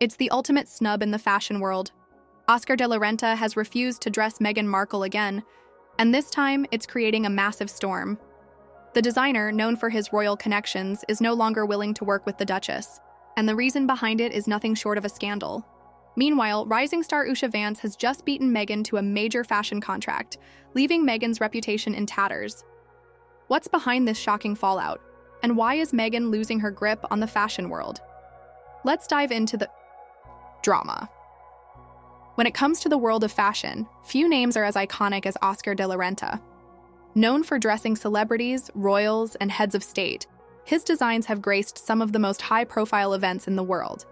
It's the ultimate snub in the fashion world. Oscar de la Renta has refused to dress Meghan Markle again, and this time it's creating a massive storm. The designer, known for his royal connections, is no longer willing to work with the Duchess, and the reason behind it is nothing short of a scandal. Meanwhile, rising star Usha Vance has just beaten Meghan to a major fashion contract, leaving Meghan's reputation in tatters. What's behind this shocking fallout? And why is Meghan losing her grip on the fashion world? Let's dive into the drama. When it comes to the world of fashion, few names are as iconic as Oscar de la Renta. Known for dressing celebrities, royals, and heads of state, his designs have graced some of the most high-profile events in the world.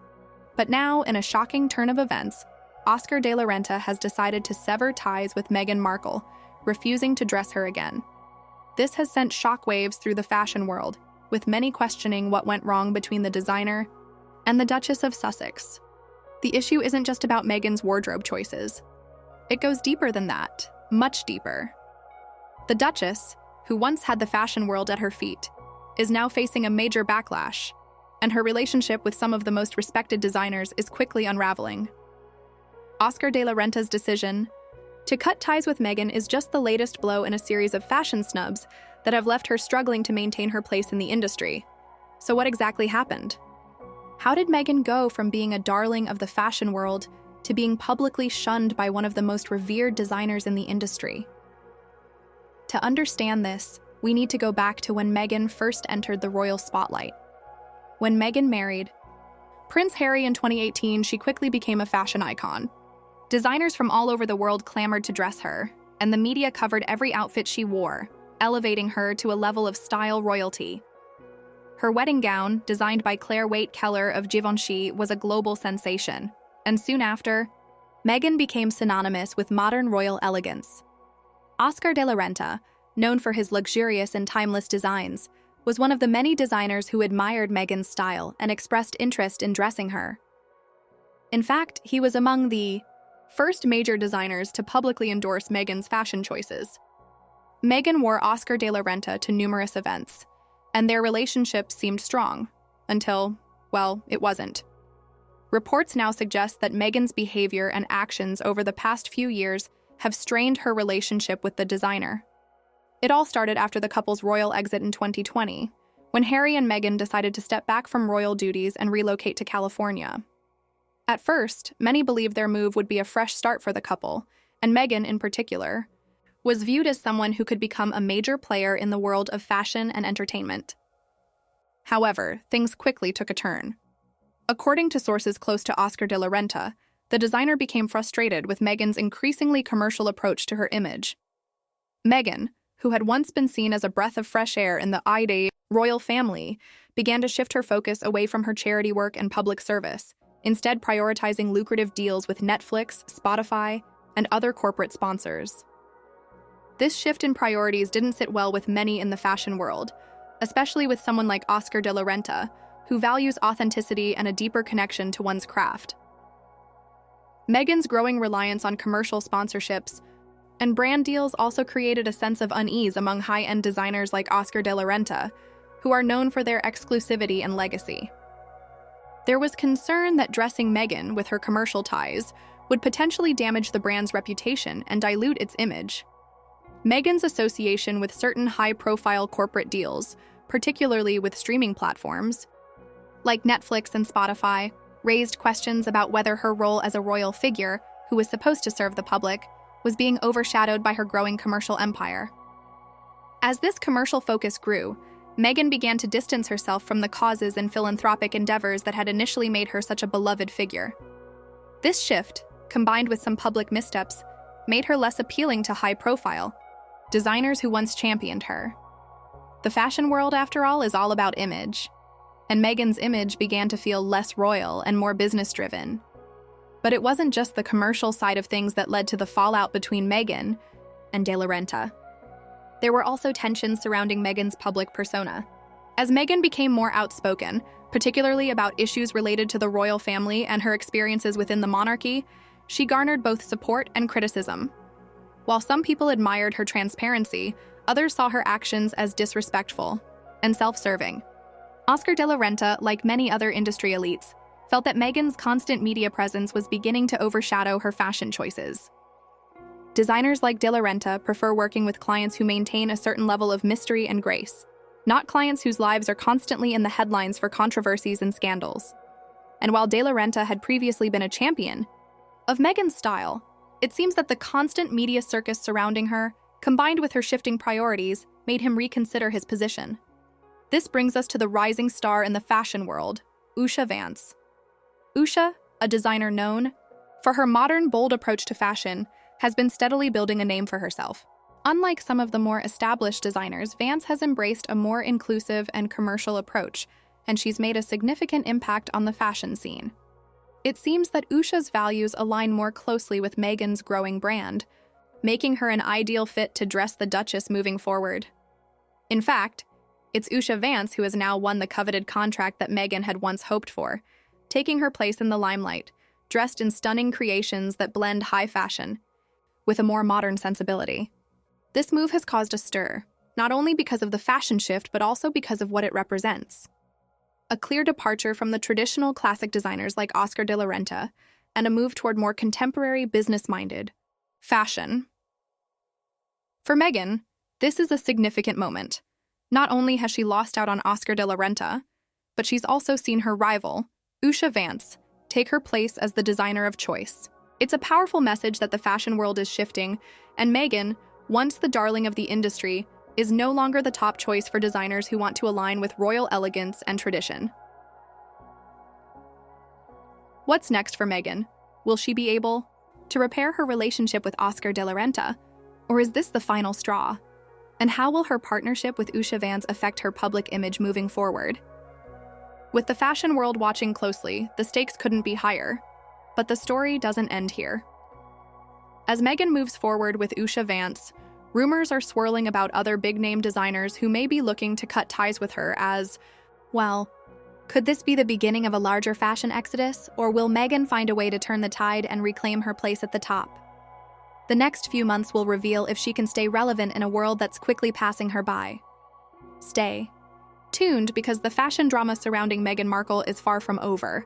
But now, in a shocking turn of events, Oscar de la Renta has decided to sever ties with Meghan Markle, refusing to dress her again. This has sent shockwaves through the fashion world, with many questioning what went wrong between the designer and the Duchess of Sussex. The issue isn't just about Meghan's wardrobe choices. It goes deeper than that, much deeper. The Duchess, who once had the fashion world at her feet, is now facing a major backlash, and her relationship with some of the most respected designers is quickly unraveling. Oscar de la Renta's decision to cut ties with Meghan is just the latest blow in a series of fashion snubs that have left her struggling to maintain her place in the industry. So what exactly happened? How did Meghan go from being a darling of the fashion world to being publicly shunned by one of the most revered designers in the industry? To understand this, we need to go back to when Meghan first entered the royal spotlight. When Meghan married Prince Harry in 2018, she quickly became a fashion icon. Designers from all over the world clamored to dress her, and the media covered every outfit she wore, elevating her to a level of style royalty. Her wedding gown, designed by Claire Waite-Keller of Givenchy, was a global sensation, and soon after, Meghan became synonymous with modern royal elegance. Oscar de la Renta, known for his luxurious and timeless designs, was one of the many designers who admired Meghan's style and expressed interest in dressing her. In fact, he was among the first major designers to publicly endorse Meghan's fashion choices. Meghan wore Oscar de la Renta to numerous events, and their relationship seemed strong, until, well, it wasn't. Reports now suggest that Meghan's behavior and actions over the past few years have strained her relationship with the designer. It all started after the couple's royal exit in 2020, when Harry and Meghan decided to step back from royal duties and relocate to California. At first, many believed their move would be a fresh start for the couple, and Meghan, in particular, was viewed as someone who could become a major player in the world of fashion and entertainment. However, things quickly took a turn. According to sources close to Oscar de la Renta, the designer became frustrated with Meghan's increasingly commercial approach to her image. Meghan, who had once been seen as a breath of fresh air in the royal family, began to shift her focus away from her charity work and public service, instead prioritizing lucrative deals with Netflix, Spotify, and other corporate sponsors. This shift in priorities didn't sit well with many in the fashion world, especially with someone like Oscar de la Renta, who values authenticity and a deeper connection to one's craft. Meghan's growing reliance on commercial sponsorships and brand deals also created a sense of unease among high-end designers like Oscar de la Renta, who are known for their exclusivity and legacy. There was concern that dressing Meghan with her commercial ties would potentially damage the brand's reputation and dilute its image. Meghan's association with certain high-profile corporate deals, particularly with streaming platforms like Netflix and Spotify, raised questions about whether her role as a royal figure, who was supposed to serve the public, was being overshadowed by her growing commercial empire. As this commercial focus grew, Meghan began to distance herself from the causes and philanthropic endeavors that had initially made her such a beloved figure. This shift, combined with some public missteps, made her less appealing to high-profile designers who once championed her. The fashion world, after all, is all about image, and Meghan's image began to feel less royal and more business-driven. But it wasn't just the commercial side of things that led to the fallout between Meghan and de la Renta. There were also tensions surrounding Meghan's public persona. As Meghan became more outspoken, particularly about issues related to the royal family and her experiences within the monarchy, she garnered both support and criticism. While some people admired her transparency, others saw her actions as disrespectful and self-serving. Oscar de la Renta, like many other industry elites, felt that Meghan's constant media presence was beginning to overshadow her fashion choices. Designers like De La Renta prefer working with clients who maintain a certain level of mystery and grace, not clients whose lives are constantly in the headlines for controversies and scandals. And while De La Renta had previously been a champion of Meghan's style, it seems that the constant media circus surrounding her, combined with her shifting priorities, made him reconsider his position. This brings us to the rising star in the fashion world, Usha Vance. Usha, a designer known for her modern, bold approach to fashion, has been steadily building a name for herself. Unlike some of the more established designers, Vance has embraced a more inclusive and commercial approach, and she's made a significant impact on the fashion scene. It seems that Usha's values align more closely with Meghan's growing brand, making her an ideal fit to dress the Duchess moving forward. In fact, it's Usha Vance who has now won the coveted contract that Meghan had once hoped for, taking her place in the limelight, dressed in stunning creations that blend high fashion with a more modern sensibility. This move has caused a stir, not only because of the fashion shift, but also because of what it represents. A clear departure from the traditional classic designers like Oscar de la Renta, and a move toward more contemporary, business-minded fashion. For Meghan, this is a significant moment. Not only has she lost out on Oscar de la Renta, but she's also seen her rival, Usha Vance, take her place as the designer of choice. It's a powerful message that the fashion world is shifting, and Meghan, once the darling of the industry, is no longer the top choice for designers who want to align with royal elegance and tradition. What's next for Meghan? Will she be able to repair her relationship with Oscar de la Renta, or is this the final straw? And how will her partnership with Usha Vance affect her public image moving forward? With the fashion world watching closely, the stakes couldn't be higher. But the story doesn't end here. As Meghan moves forward with Usha Vance, rumors are swirling about other big-name designers who may be looking to cut ties with her as, well, could this be the beginning of a larger fashion exodus, or will Meghan find a way to turn the tide and reclaim her place at the top? The next few months will reveal if she can stay relevant in a world that's quickly passing her by. Stay tuned, because the fashion drama surrounding Meghan Markle is far from over.